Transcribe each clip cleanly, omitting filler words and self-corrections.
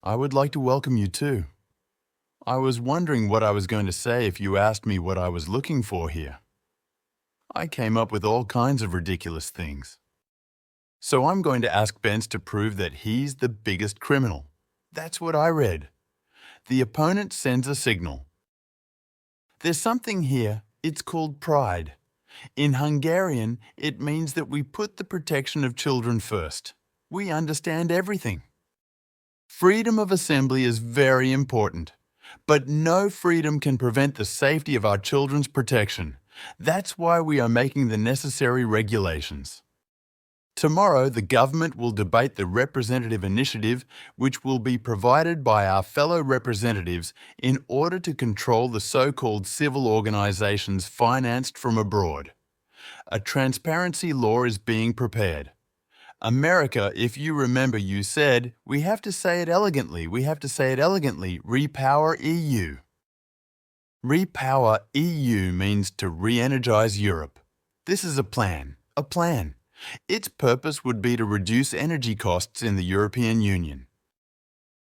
I would like to welcome you too. I was wondering what I was going to say if you asked me what I was looking for here. I came up with all kinds of ridiculous things. So I'm going to ask Bence to prove that he's the biggest criminal. That's what I read. The opponent sends a signal. There's something here, it's called pride. In Hungarian, it means that we put the protection of children first. We understand everything. Freedom of assembly is very important, but no freedom can prevent the safety of our children's protection. That's why we are making the necessary regulations. Tomorrow, the government will debate the representative initiative, which will be provided by our fellow representatives in order to control the so-called civil organizations financed from abroad. A transparency law is being prepared. America, if you remember, you said, we have to say it elegantly, repower EU. Repower EU means to re-energize Europe. This is a plan. Its purpose would be to reduce energy costs in the European Union.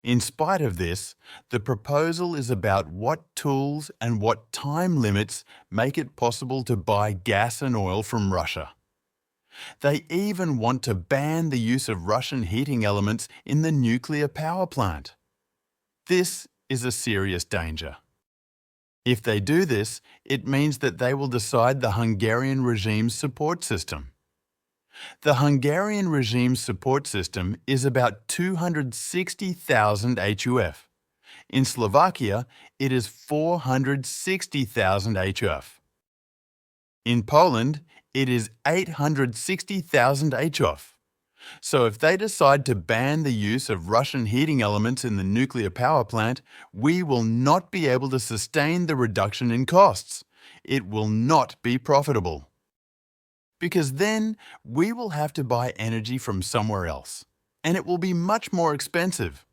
In spite of this, the proposal is about what tools and what time limits make it possible to buy gas and oil from Russia. They even want to ban the use of Russian heating elements in the nuclear power plant. This is a serious danger. If they do this, it means that they will decide the Hungarian regime's support system. The Hungarian regime's support system is about 260,000 HUF. In Slovakia, it is 460,000 HUF. In Poland, it is 860,000 HUF. So if they decide to ban the use of Russian heating elements in the nuclear power plant, we will not be able to sustain the reduction in costs. It will not be profitable. Because then we will have to buy energy from somewhere else, and it will be much more expensive.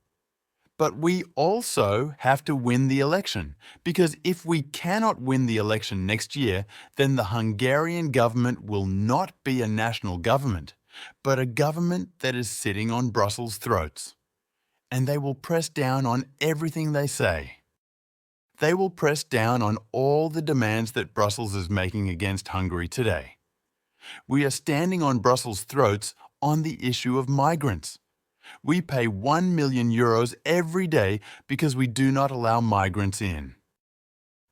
But we also have to win the election, because if we cannot win the election next year, then the Hungarian government will not be a national government, but a government that is sitting on Brussels' throats. And they will press down on everything they say. They will press down on all the demands that Brussels is making against Hungary today. We are standing on Brussels' throats on the issue of migrants. We pay 1 million euros every day because we do not allow migrants in.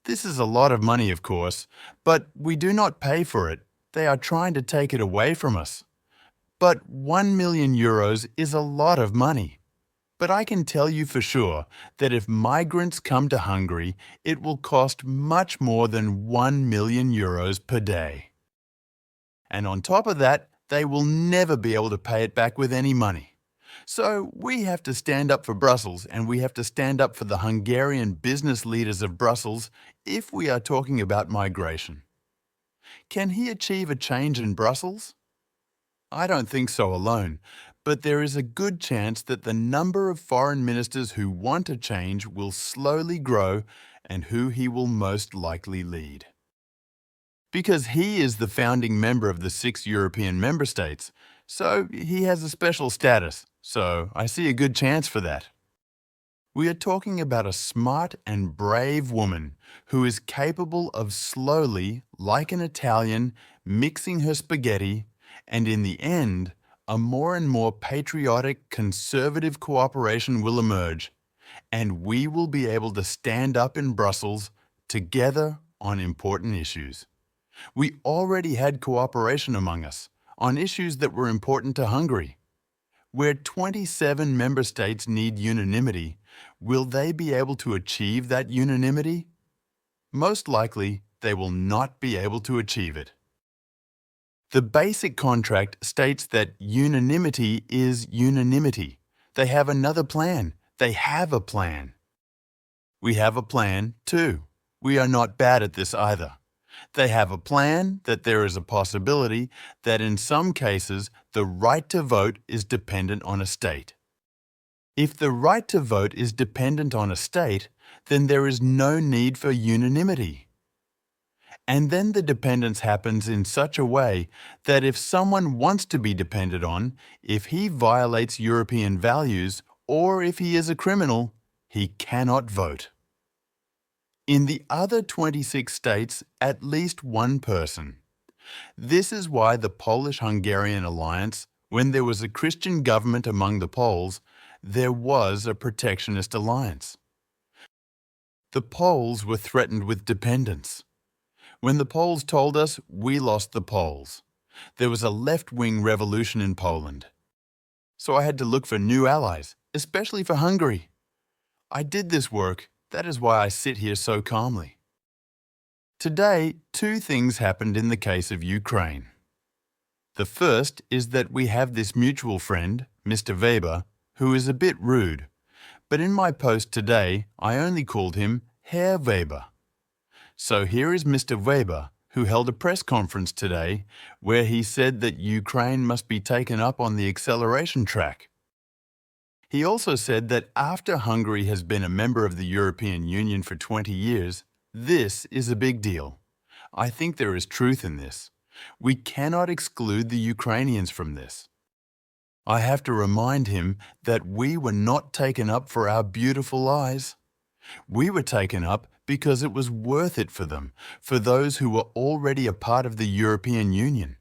This is a lot of money, of course, but we do not pay for it. They are trying to take it away from us. But 1 million euros is a lot of money. But I can tell you for sure that if migrants come to Hungary, it will cost much more than 1 million euros per day. And on top of that, they will never be able to pay it back with any money. So we have to stand up for Brussels, and we have to stand up for the Hungarian business leaders of Brussels if we are talking about migration. Can he achieve a change in Brussels? I don't think so alone, but there is a good chance that the number of foreign ministers who want a change will slowly grow and who he will most likely lead. Because he is the founding member of the 6 European member states, so he has a special status, so I see a good chance for that. We are talking about a smart and brave woman who is capable of slowly, like an Italian, mixing her spaghetti, and in the end, a more and more patriotic, conservative cooperation will emerge, and we will be able to stand up in Brussels together on important issues. We already had cooperation among us on issues that were important to Hungary. Where 27 member states need unanimity, will they be able to achieve that unanimity? Most likely, they will not be able to achieve it. The basic contract states that unanimity is unanimity. They have another plan. They have a plan. We have a plan, too. We are not bad at this either. They have a plan that there is a possibility that in some cases the right to vote is dependent on a state. If the right to vote is dependent on a state, then there is no need for unanimity. And then the dependence happens in such a way that if someone wants to be depended on, if he violates European values or if he is a criminal, he cannot vote. In the other 26 states, at least one person. This is why the Polish-Hungarian alliance, when there was a Christian government among the Poles, there was a protectionist alliance. The Poles were threatened with dependence. When the Poles told us, we lost the Poles. There was a left-wing revolution in Poland. So I had to look for new allies, especially for Hungary. I did this work. That is why I sit here so calmly. Today, two things happened in the case of Ukraine. The first is that we have this mutual friend, Mr. Weber, who is a bit rude. But in my post today, I only called him Herr Weber. So here is Mr. Weber, who held a press conference today where he said that Ukraine must be taken up on the acceleration track. He also said that after Hungary has been a member of the European Union for 20 years, this is a big deal. I think there is truth in this. We cannot exclude the Ukrainians from this. I have to remind him that we were not taken up for our beautiful eyes. We were taken up because it was worth it for them, for those who were already a part of the European Union.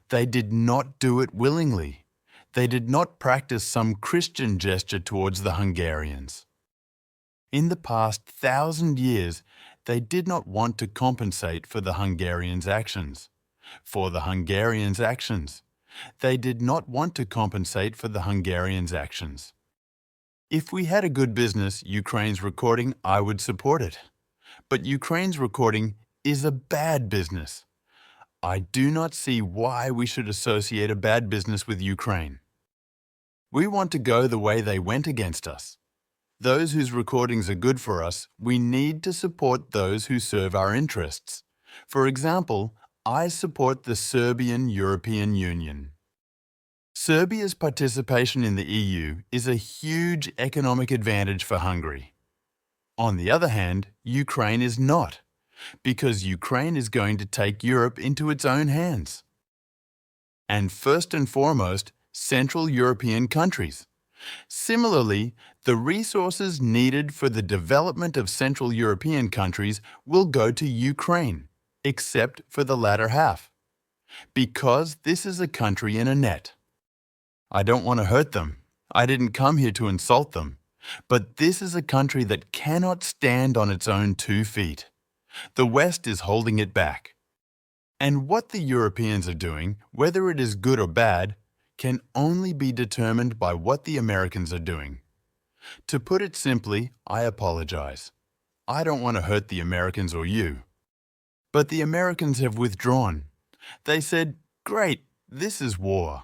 They did not do it willingly. They did not practice some Christian gesture towards the Hungarians. In the past 1,000 years, they did not want to compensate for the Hungarians' actions. For the Hungarians' actions. They did not want to compensate for the Hungarians' actions. If we had a good business, Ukraine's recording, I would support it. But Ukraine's recording is a bad business. I do not see why we should associate a bad business with Ukraine. We want to go the way they went against us. Those whose recordings are good for us, we need to support those who serve our interests. For example, I support the Serbian European Union. Serbia's participation in the EU is a huge economic advantage for Hungary. On the other hand, Ukraine is not, because Ukraine is going to take Europe into its own hands. And first and foremost, Central European countries. Similarly, the resources needed for the development of Central European countries will go to Ukraine, except for the latter half, because this is a country in a net. I don't want to hurt them. I didn't come here to insult them. But this is a country that cannot stand on its own 2 feet. The West is holding it back. And what the Europeans are doing, whether it is good or bad, can only be determined by what the Americans are doing. To put it simply, I apologize. I don't want to hurt the Americans or you. But the Americans have withdrawn. They said, "Great, this is war.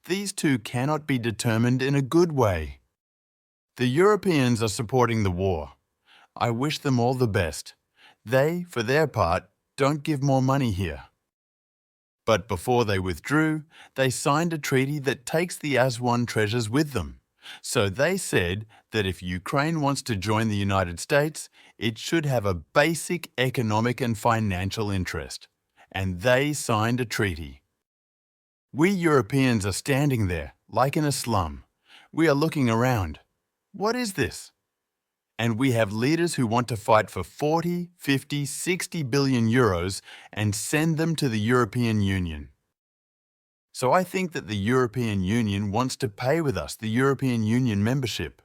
These two cannot be determined in a good way." The Europeans are supporting the war. I wish them all the best. They, for their part, don't give more money here. But before they withdrew, they signed a treaty that takes the Aswan treasures with them. So they said that if Ukraine wants to join the United States, it should have a basic economic and financial interest. And they signed a treaty. We Europeans are standing there, like in a slum. We are looking around. What is this? And we have leaders who want to fight for 40, 50, 60 billion euros and send them to the European Union. So I think that the European Union wants to pay with us the European Union membership.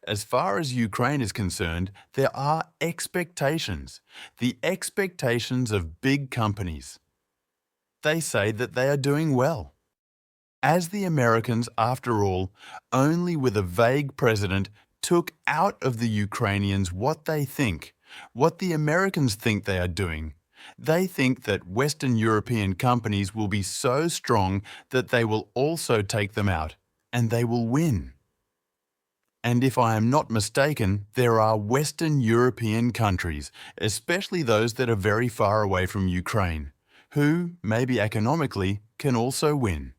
As far as Ukraine is concerned, there are expectations, the expectations of big companies. They say that they are doing well. As the Americans, after all, only with a vague president, took out of the Ukrainians what they think, what the Americans think they are doing. They think that Western European companies will be so strong that they will also take them out, and they will win. And if I am not mistaken, there are Western European countries, especially those that are very far away from Ukraine, who, maybe economically, can also win.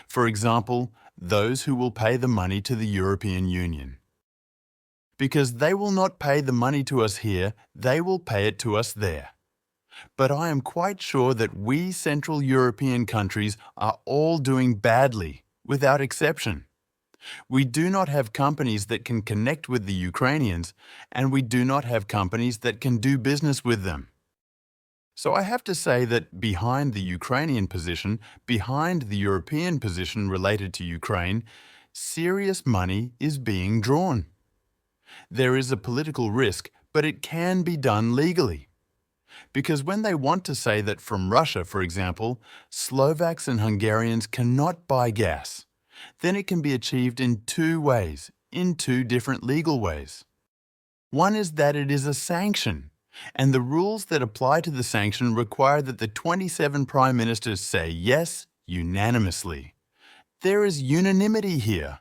For example, those who will pay the money to the European Union. Because they will not pay the money to us here, they will pay it to us there. But I am quite sure that we Central European countries are all doing badly, without exception. We do not have companies that can connect with the Ukrainians, and we do not have companies that can do business with them. So I have to say that behind the Ukrainian position, behind the European position related to Ukraine, serious money is being drawn. There is a political risk, but it can be done legally. Because when they want to say that from Russia, for example, Slovaks and Hungarians cannot buy gas, then it can be achieved in two ways, in two different legal ways. One is that it is a sanction, and the rules that apply to the sanction require that the 27 prime ministers say yes unanimously. There is unanimity here.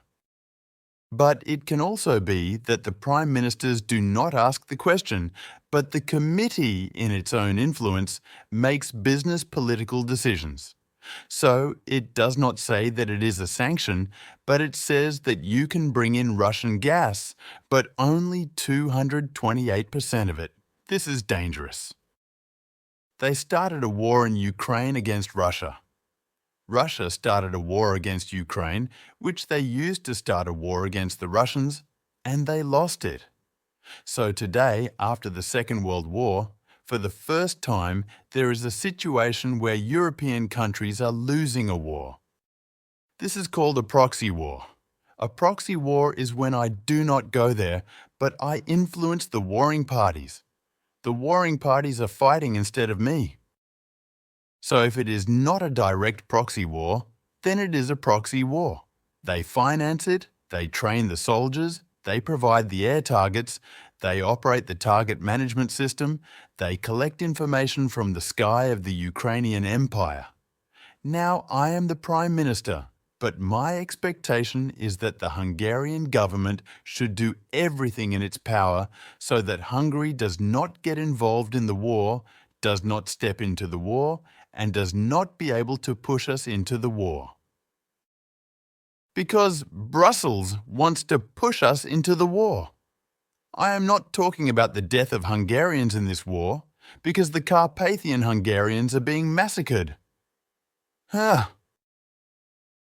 But it can also be that the prime ministers do not ask the question, but the committee, in its own influence, makes business political decisions. So it does not say that it is a sanction, but it says that you can bring in Russian gas, but only 228% of it. This is dangerous. They started a war in Ukraine against Russia. Russia started a war against Ukraine, which they used to start a war against the Russians, and they lost it. So today, after the Second World War, for the first time, there is a situation where European countries are losing a war. This is called a proxy war. A proxy war is when I do not go there, but I influence the warring parties. The warring parties are fighting instead of me. So if it is not a direct proxy war, then it is a proxy war. They finance it, they train the soldiers, they provide the air targets, they operate the target management system, they collect information from the sky of the Ukrainian Empire. Now I am the Prime Minister, but my expectation is that the Hungarian government should do everything in its power so that Hungary does not get involved in the war, does not step into the war, and does not be able to push us into the war. Because Brussels wants to push us into the war. I am not talking about the death of Hungarians in this war, because the Carpathian Hungarians are being massacred.